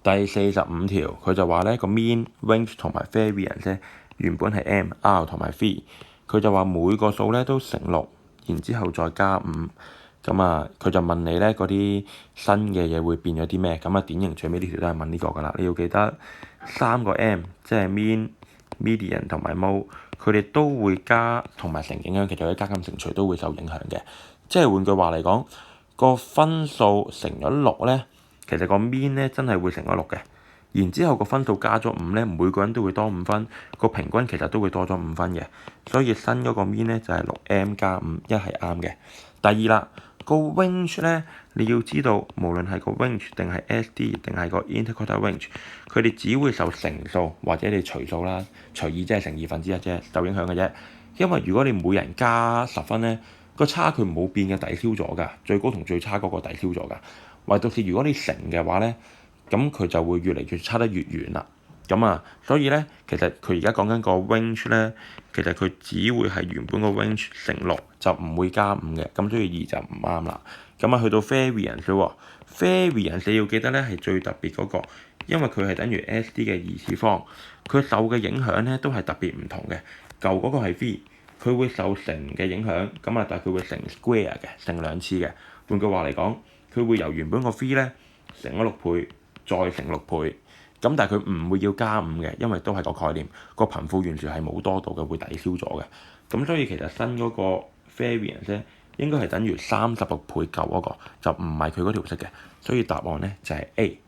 第45條佢就話咧個 mean、range 同埋 variance 咧原本係 m、r 同埋 v， 佢就話每個數咧都乘6，然之後再加5。咁啊，佢就問你咧嗰啲新嘅嘢會變咗啲咩？咁啊，典型最尾呢條都係問呢個㗎啦。你要記得3個 m， 即係 mean、median 同埋 mode， 佢哋都會加同埋乘影響，其實佢加減乘除都會受影響嘅。即係換句話嚟講，個分數乘咗6咧，其實個 mean 咧真係會乘咗6嘅。然之後個分數加咗5咧，每個人都會多5分，個平均其實都會多咗5分嘅。所以新嗰個 mean 咧就係6m 加5，一係啱嘅。第二啦，個 range 咧，你要知道，無論係個 range 定係 SD 定係個 interquartile range，佢哋只會受乘數或者你除數啦，除以即係乘1/2啫，受影響嘅啫。因為如果你每人加10分咧，個差距冇變嘅抵消咗㗎，最高同最差嗰個抵消咗㗎。唯獨是如果你乘嘅話咧，咁佢就會越嚟越差得越遠啦。咁啊，所以咧，其實佢而家講緊個 range 咧，其實佢只會係原本個 range 乘6，就唔會加5嘅。咁所以2就唔啱啦。咁啊，去到 variance 喎，variance 你要記得咧係最特別嗰個，因為佢係等於 SD 嘅2次方，佢受嘅影響咧都係特別唔同嘅。舊嗰個係 v， 佢會受乘嘅影響，咁啊，但係佢會乘 square 嘅，乘2次嘅。換句話嚟講，佢會由原本個 v 咧乘咗6倍，再乘6倍。咁但係佢唔會要加5嘅，因為都係個概念，個貧富懸殊係冇多到嘅，會抵消咗嘅。咁所以其實新嗰個 variance 咧應該係等於36倍舊嗰個，就唔係佢嗰條式嘅。所以答案咧就係 A。